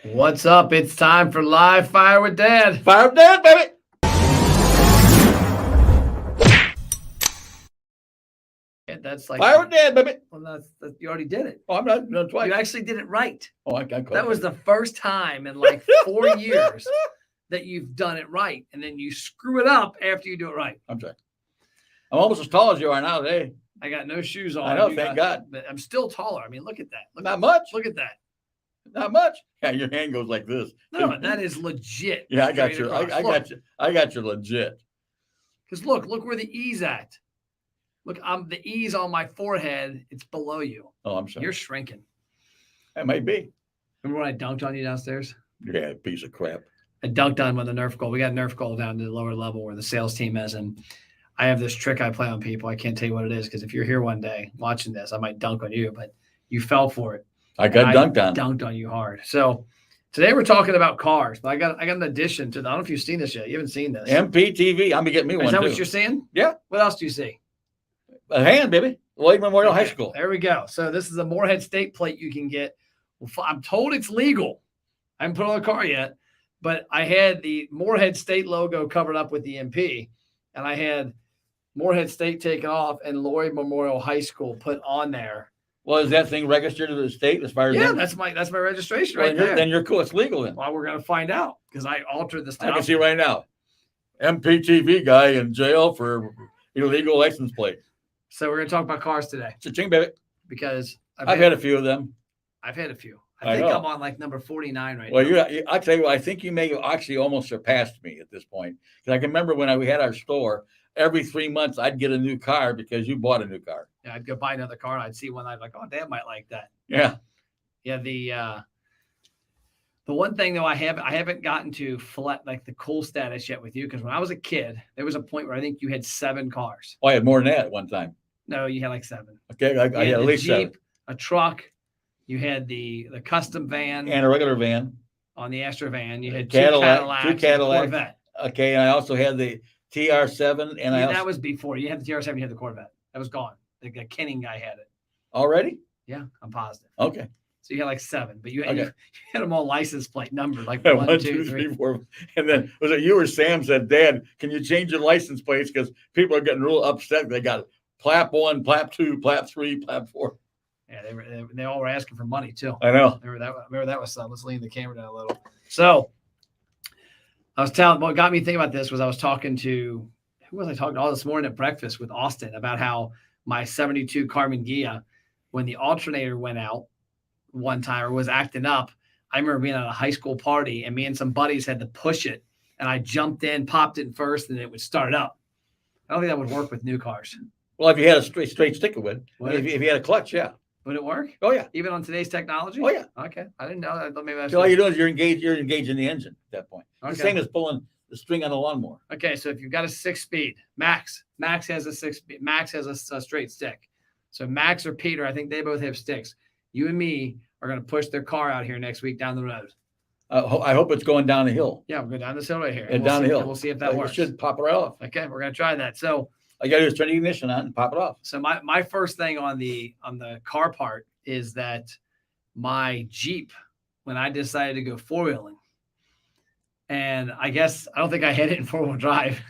What's up? It's time for Live Fire with Dad. Fire with Dad, baby. Yeah, that's like Fire with Dad, baby. Well, that's you already did it. Oh, I'm not doing it twice. You actually did it right. Oh, I got That was the first time in like 4 years that you've done it right, and then you screw it up after you do it right. I'm sorry. I'm almost as tall as you are now today. I got no shoes on. I know, thank God. But I'm still taller. I mean, look at that. Not much. Look at that. Not much. Yeah, your hand goes like this. No, that is legit. Yeah, I got straight you. across. I got you. I got you legit. Because look where the E's at. Look, I'm the E's on my forehead. It's below you. Oh, I'm sorry. You're shrinking. That might be. Remember when I dunked on you downstairs? Yeah, piece of crap. I dunked on with a Nerf goal. We got a Nerf goal down to the lower level where the sales team is. And I have this trick I play on people. I can't tell you what it is because if you're here one day watching this, I might dunk on you, but you fell for it. I got dunked on. Dunked on you hard. So today we're talking about cars. But I got an addition to. I don't know if you've seen this yet. You haven't seen this. MPTV. I'm gonna get me one. Is that too. what you're seeing? Yeah. What else do you see? A hand, baby. Wade Memorial High School. There we go. So this is a Moorhead State plate you can get. Well, I'm told it's legal. I haven't put it on the car yet, but I had the Moorhead State logo covered up with the MP, and I had Moorhead State taken off and Lloyd Memorial High School put on there. Well, is that thing registered to the state as far as that's my registration right there. Then you're cool. It's legal then. Well, we're gonna find out because I altered the stuff. I can see right now. MPTV guy in jail for illegal license plate. So we're gonna talk about cars today. Cha-ching, baby. Because I've had a few of them. I've had a few. I think know. I'm on like number 49 right now. Well, I tell you what, I think you may have actually almost surpassed me at this point. Because I can remember when we had our store, every 3 months I'd get a new car because you bought a new car. Yeah, I'd go buy another car and I'd see one. I'd like, oh, Dad might like that. Yeah. Yeah. The one thing though, I haven't gotten to like the cool status yet with you because when I was a kid, there was a point where I think you had 7 cars. Oh, I had more than that at one time. No, you had like 7. Okay, I had at least Jeep, 7. a truck. You had the custom van And a regular van. on the Astro van. You had Cadillac, two Cadillacs, and a Corvette. Okay, and I also had the TR7. And that was before. You had the TR7, you had the Corvette. That was gone. The Kenning guy had it. Already? Yeah, I'm positive. Okay. So you had like 7, but you had them all license plate numbered, like Yeah, 1, 2, 3, 4. And then was it you or Sam said, Dad, can you change your license plates? Because people are getting real upset. They got PLAP 1, PLAP 2, PLAP 3, PLAP 4. Yeah, they all were asking for money too. I know. Remember that was something. Let's lean the camera down a little. So I was telling what got me thinking about this was I was talking to who was I talking to all this morning at breakfast with Austin about how my 72 Carmen Ghia, when the alternator went out one time or was acting up, I remember being at a high school party and me and some buddies had to push it and I jumped in, popped it first, and it would start up. I don't think that would work with new cars. Well, if you had a straight stick, it would. If you had a clutch, yeah. Would it work? Oh yeah. Even on today's technology? Oh yeah. Okay. I didn't know that. Maybe So all you're doing is you're engaged in the engine at that point. Okay. The same as pulling the string on the lawnmower. Okay, so if you've got a 6-speed, Max has a 6-speed, Max has a straight stick. So Max or Peter, I think they both have sticks. You and me are going to push their car out here next week down the road. I hope it's going down the hill. Yeah, we'll go down this hill right here. And down the hill. We'll see if that works. It should pop it right off. Okay, we're going to try that. So I got to just turn the ignition on and pop it off. So my first thing on the car part is that my Jeep, when I decided to go 4-wheeling, and I don't think I had it in 4-wheel drive.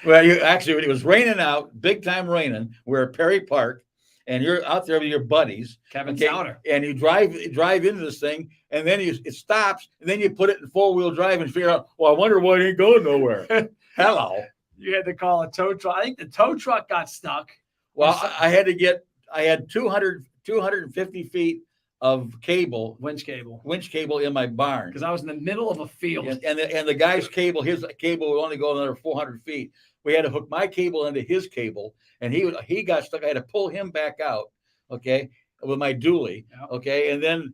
Well, when it was raining out, big time raining. We're at Perry Park, and you're out there with your buddies, Kevin Sauter, and you drive into this thing, and then it stops, and then you put it in 4-wheel drive and figure out, well, I wonder why it ain't going nowhere. Hello. You had to call a tow truck. I think the tow truck got stuck. Well, I had 250 feet of winch cable in my barn because I was in the middle of a field. And the guy's cable, his cable would only go another 400 feet. We had to hook my cable into his cable, and he got stuck. I had to pull him back out, okay, with my dually, okay, and then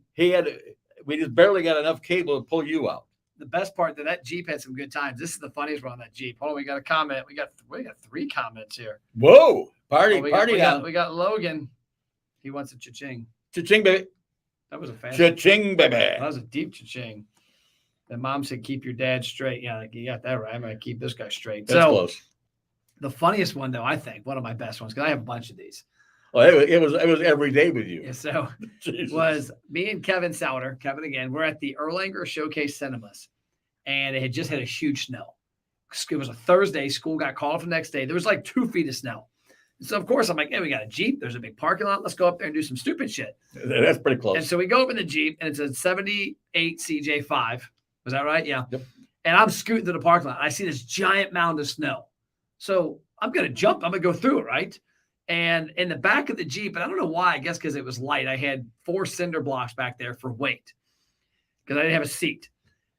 we just barely got enough cable to pull you out. The best part that Jeep had some good times. This is the funniest one on that Jeep. Hold on, we got a comment. We got 3 comments here. Whoa, party we now. We got Logan. He wants a cha-ching. Cha-ching, baby. That was a fast cha-ching, baby. That was a deep cha-ching. And Mom said, keep your dad straight. Yeah, you got that right. I'm going to keep this guy straight. That's close. The funniest one, though, I think, one of my best ones, because I have a bunch of these. Well, it was every day with you. Yeah, so Jesus. was me and Kevin Souter, Kevin again, we're at the Erlanger Showcase Cinemas, and it had just had a huge snow. It was a Thursday. School got called for the next day. There was like 2 feet of snow. So, of course, I'm like, hey, we got a Jeep. There's a big parking lot. Let's go up there and do some stupid shit. That's pretty close. And so we go up in the Jeep, and it's a 78 CJ5. Was that right? Yeah. Yep. And I'm scooting to the parking lot. I see this giant mound of snow. So I'm going to jump. I'm going to go through it, right? And in the back of the Jeep, and I don't know why, I guess because it was light, I had 4 cinder blocks back there for weight because I didn't have a seat.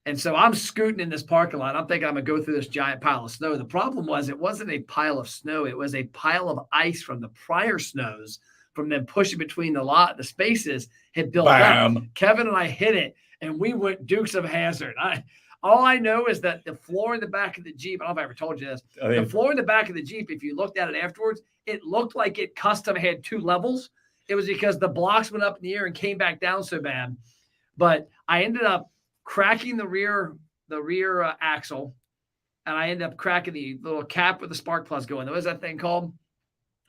And so I'm scooting in this parking lot. I'm thinking I'm going to go through this giant pile of snow. The problem was it wasn't a pile of snow. It was a pile of ice from the prior snows from them pushing between the spaces had built up. Kevin and I hit it, and we went Dukes of Hazzard. All I know is that the floor in the back of the Jeep, I don't know if I ever told you this, the floor in the back of the Jeep, if you looked at it afterwards, it looked like it custom had 2 levels. It was because the blocks went up in the air and came back down so bad. But I ended up cracking the rear axle, and I ended up cracking the little cap with the spark plugs going. What is that thing called?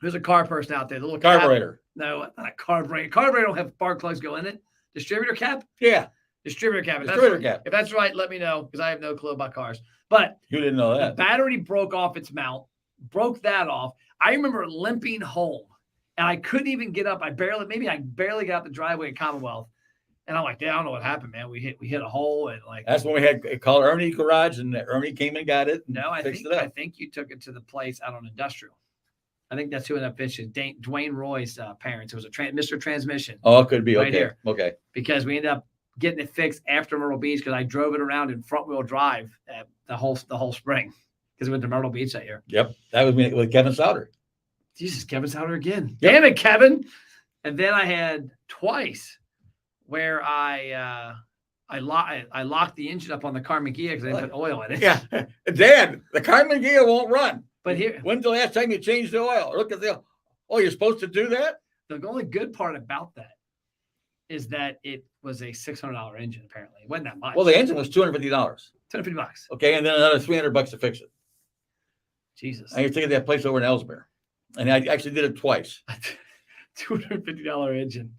There's a car person out there. The little carburetor. Cap. No, not a carburetor. Carburetor don't have spark plugs go in it. Distributor cap? Yeah. Distributor cap. Cap. If that's right, let me know because I have no clue about cars. But you didn't know that. The battery broke off its mount, broke that off. I remember limping home, and I couldn't even get up. I barely got up the driveway at Commonwealth. And I'm like, I don't know what happened, man. We hit a hole, and like that's when we had called Ernie Garage, and Ernie came and got it. No, I think you took it to the place out on Industrial. I think that's who ended up fishing. Dwayne Roy's parents. It was a Mr. Transmission. Oh, it could be right okay. Here. Okay. Because we ended up getting it fixed after Myrtle Beach because I drove it around in front wheel drive the whole spring because we went to Myrtle Beach that year. Yep, that was with Kevin Souter. Jesus, Kevin Souter again. Yep. Damn it, Kevin. And then I had twice where I locked the engine up on the Carmen Ghia because I didn't put oil in it. Yeah, Dad, the Carmen Ghia won't run. But here, when's the last time you changed the oil? Look at the. Oh, you're supposed to do that. The only good part about that is that it was a $600 engine. Apparently, it wasn't that much. Well, the engine was $250. $250. Okay, and then another $300 to fix it. Jesus. I used to get that place over in Ellesmere, and I actually did it twice. $250 engine.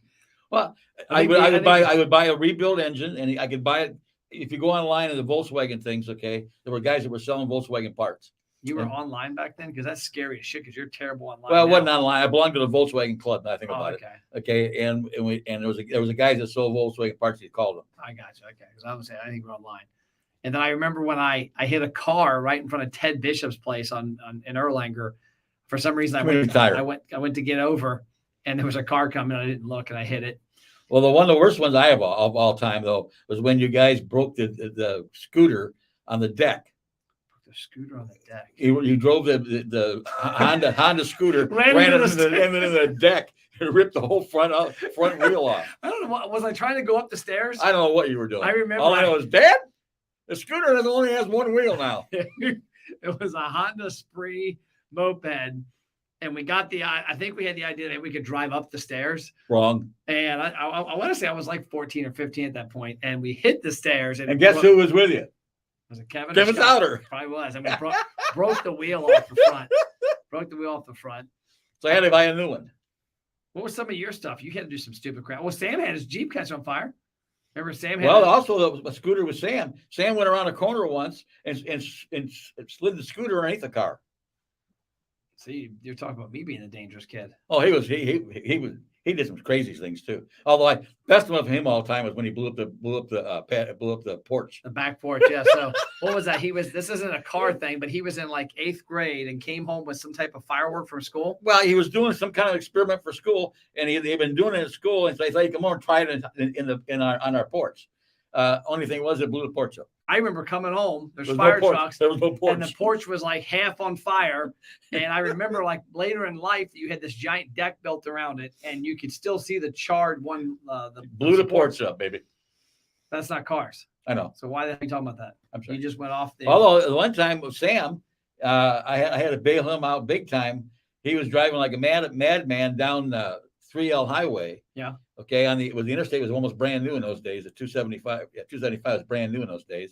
Well, I would buy a rebuild engine, and I could buy it if you go online and the Volkswagen things. Okay, there were guys that were selling Volkswagen parts. You were online back then because that's scary as shit because you're terrible online. Well, it wasn't online. I belonged to the Volkswagen club. I think about it. Okay, and there was a guy that sold Volkswagen parts. He called them. I got you. Okay, because I was saying I think we're online. And then I remember when I hit a car right in front of Ted Bishop's place in Erlanger. For some reason, I went to get over, and there was a car coming. I didn't look, and I hit it. Well, one of the worst ones I have of all time though was when you guys broke the scooter on the deck. The scooter on the deck. You drove the Honda scooter, ran into the deck, and ripped the whole front wheel off. I don't know. Was I trying to go up the stairs? I don't know what you were doing. I remember. All I know is, Dad, the scooter only has one wheel now. It was a Honda Spree moped, and we got I think we had the idea that we could drive up the stairs. Wrong. And I want to say I was like 14 or 15 at that point, and we hit the stairs. And guess who was with you? Was it Kevin? Kevin Souter. Probably was. I mean, broke the wheel off the front. Broke the wheel off the front. So I had to buy a new one. What was some of your stuff? You had to do some stupid crap. Well, Sam had his Jeep catch on fire. Remember Sam? Also a scooter with Sam. Sam went around a corner once and slid the scooter underneath the car. See, you're talking about me being a dangerous kid. Oh, he did some crazy things too. Although best one of him all the time was when he blew up the porch. The back porch, yeah. So what was that? This isn't a car thing, but he was in like 8th grade and came home with some type of firework from school. Well, he was doing some kind of experiment for school, and they've been doing it at school, and so they said, "Come on, try it on our porch." Only thing was it blew the porch up. I remember coming home. There's fire trucks. There was no porch. And the porch was like half on fire. And I remember like later in life, you had this giant deck built around it, and you could still see the charred one. Blew the porch up, baby. That's not cars. I know. So why the hell are you talking about that? I'm sorry. You just went off. Although the one time with Sam, I had to bail him out big time. He was driving like a madman down 3L highway. Yeah. Okay. The interstate was almost brand new in those days. The 275. Yeah, 275 was brand new in those days.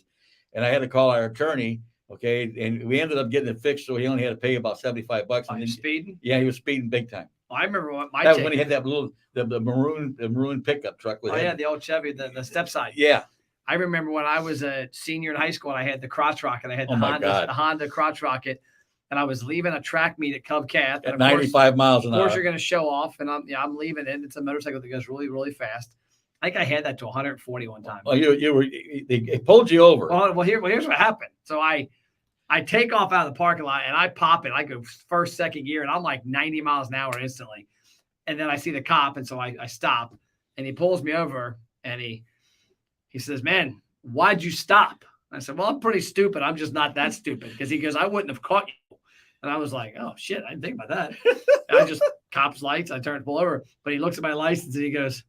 And I had to call our attorney. Okay. And we ended up getting it fixed. So he only had to pay about $75. And then, speeding? Yeah, he was speeding big time. I remember what my That was take. when he had that little the maroon pickup truck with. Oh yeah, the old Chevy, the step side. Yeah. I remember when I was a senior in high school and I had the crotch rocket. I had Oh my God. the Honda crotch rocket, and I was leaving a track meet at Cub Cath. At 95 miles an hour. Of course, hour. you're going to show off, and I'm leaving it. It's a motorcycle that goes really, really fast. I think I had that to 140 one time. Oh, they pulled you over. Here's what happened. So I take off out of the parking lot and I pop it. I go first, second gear, and I'm like 90 miles an hour instantly. And then I see the cop, and so I stop, and he pulls me over, and he says, "Man, why'd you stop?" I said, "Well, I'm pretty stupid. I'm just not that stupid." Because he goes, "I wouldn't have caught you." And I was like, "Oh shit, I didn't think about that." And I just cops lights. I turn to pull over, but he looks at my license and he goes,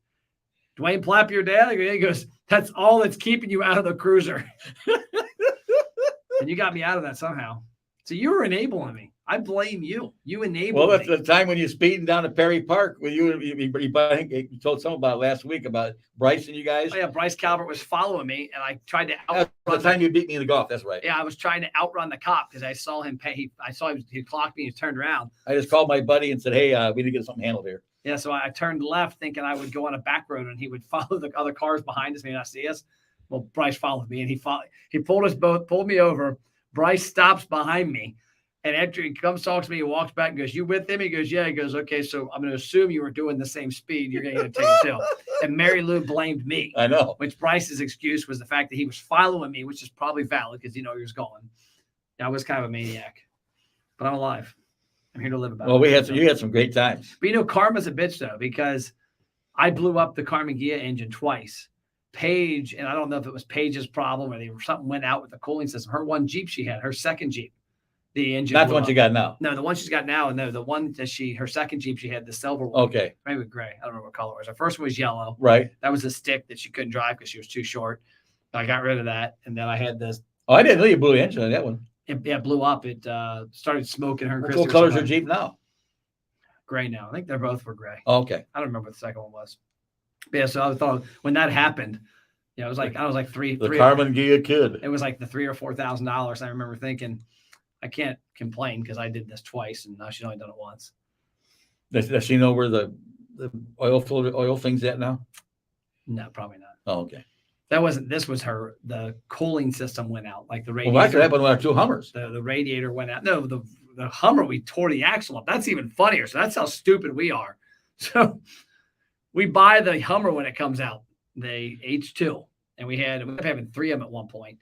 "Dwayne Plapp, your dad?" He goes, "That's all that's keeping you out of the cruiser." And you got me out of that somehow. So you were enabling me. I blame you. You enabled me. Well, that's the time when you're speeding down to Perry Park with you told someone about it last week about Bryce and you guys. Oh, yeah, Bryce Calvert was following me, and I tried to outrun. That's the time you beat me in the golf. That's right. Yeah, I was trying to outrun the cop because I saw him pay. I saw him. He clocked me. He turned around. I just called my buddy and said, "Hey, we need to get something handled here." Yeah, so I turned left thinking I would go on a back road and he would follow the other cars behind us, may not see us. Well, Bryce followed me and he pulled us both, pulled me over. Bryce stops behind me. And after he comes, talks to me, he walks back and goes, "You with him?" He goes, "Yeah." He goes, "Okay, so I'm going to assume you were doing the same speed. You're going to get a ticket too." And Mary Lou blamed me. I know. Which Bryce's excuse was the fact that he was following me, which is probably valid because he knew he was going. I was kind of a maniac, but I'm alive. I'm here to live about it. Well, you had some great times. But karma's a bitch though, because I blew up the Carmen Ghia engine twice. Paige, and I don't know if it was Paige's problem or something went out with the cooling system. Her one Jeep she had, her second Jeep, the engine. Not the one she got now. No, the one she's got now. No, the one that her second Jeep, she had the silver one. Okay. Maybe gray. I don't remember what color it was. Her first one was yellow. Right. That was a stick that she couldn't drive because she was too short. I got rid of that. And then I had this. Oh, I didn't know you blew the engine on that one. It blew up. It started smoking her. What color is your Jeep now? Gray now. I think they both were gray. Oh, okay. I don't remember what the second one was. But yeah, so I thought when that happened, it was like I was like three. Carmen Ghia kid. It was like the $3,000 or $4,000. I remember thinking, I can't complain because I did this twice and now she's only done it once. Does she know where the oil thing's at now? No, probably not. Oh, okay. This was her. The cooling system went out, like the radiator. Well, that's what happened with our two Hummers. The radiator went out. No, the Hummer, we tore the axle up. That's even funnier. So that's how stupid we are. So we buy the Hummer when it comes out, the H2, and we ended up having three of them at one point.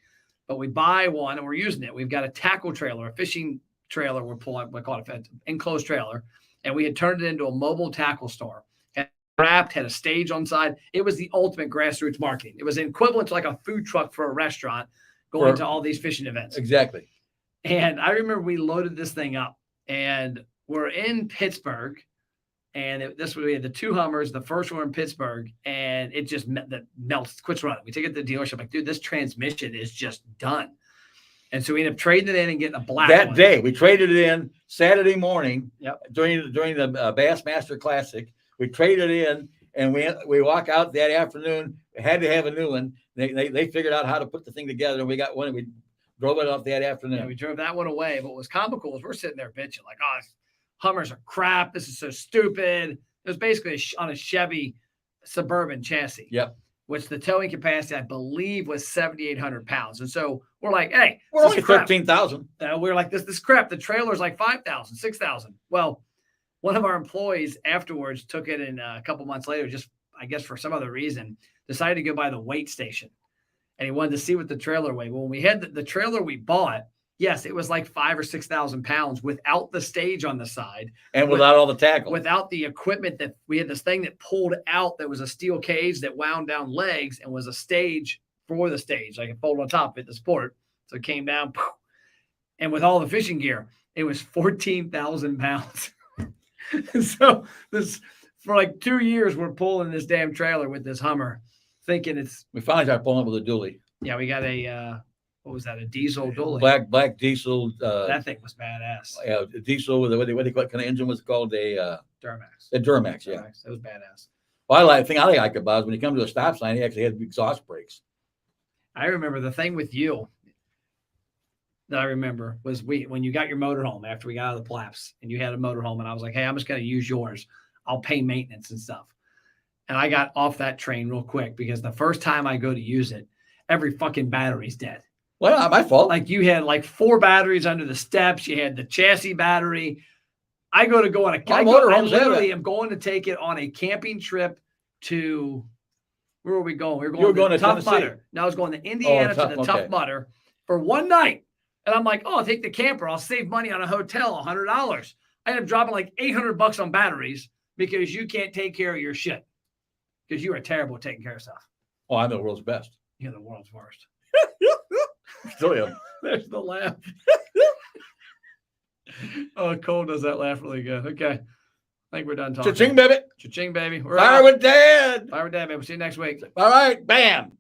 But we buy one and we're using it. We've got a tackle trailer, a fishing trailer. We're pulling, we call it an enclosed trailer, and we had turned it into a mobile tackle store. Wrapped, had a stage on side. It was the ultimate grassroots marketing. It was equivalent to like a food truck for a restaurant going to all these fishing events. Exactly. And I remember we loaded this thing up and we're in Pittsburgh and we had the two Hummers, the first one in Pittsburgh, and it just melts, quits running. We take it to the dealership, like, dude, this transmission is just done. And so we ended up trading it in and getting a black that one. Day. We traded it in Saturday morning. Yep. During the Bassmaster Classic. We traded in and we walk out that afternoon. We had to have a new one. They figured out how to put the thing together, and we got one, and we drove it off that afternoon. Yeah, we drove that one away. But what was comical was we're sitting there bitching like, "Oh, Hummers are crap. This is so stupid." It was basically on a Chevy Suburban chassis. Yep. Which the towing capacity, I believe, was 7,800 pounds. And so we're like, "Hey, we're only 13,000." We're like, this crap. The trailer's like 5,000, 6,000. Well, one of our employees afterwards took it, and a couple months later, just I guess for some other reason, decided to go by the weight station, and he wanted to see what the trailer weighed. Well, when we had the trailer we bought, yes, it was like 5,000 or 6,000 pounds without the stage on the side and without all the tackle, without the equipment that we had. This thing that pulled out that was a steel cage that wound down legs and was a stage for the stage, like it folded on top of it to support. So it came down, and with all the fishing gear, it was 14,000 pounds. So this for like 2 years, we're pulling this damn trailer with this Hummer, thinking it's. We finally started pulling up with a dually. Yeah, we got a what was that? A diesel dually. Black diesel. That thing was badass. Yeah, diesel with what kind of engine was it called? A Duramax. A Duramax, yeah. Duramax. It was badass. Well, the thing I like about it is when you come to a stop sign, he actually had exhaust brakes. I remember the thing with you. that I remember was when you got your motorhome after we got out of the Plaps and you had a motorhome, and I was like, hey, I'm just going to use yours. I'll pay maintenance and stuff. And I got off that train real quick because the first time I go to use it, every fucking battery's dead. Well, not my fault. Like you had like 4 batteries under the steps. You had the chassis battery. I go on a I literally am going to take it on a camping trip to where were we going? We were going to Tough Mudder. Now I was going to Indiana to the Tough Mudder for one night. And I'm like, oh, I'll take the camper. I'll save money on a hotel, $100. I end up dropping like $800 on batteries because you can't take care of your shit. Because you are terrible at taking care of stuff. Oh, I'm the world's best. You're the world's worst. Still am. There's the laugh. Oh, Cole does that laugh really good. Okay. I think we're done talking. Cha-ching, baby. Cha-ching, baby. Fire with Dad. Fire with Dad, baby. We'll see you next week. All right. Bam.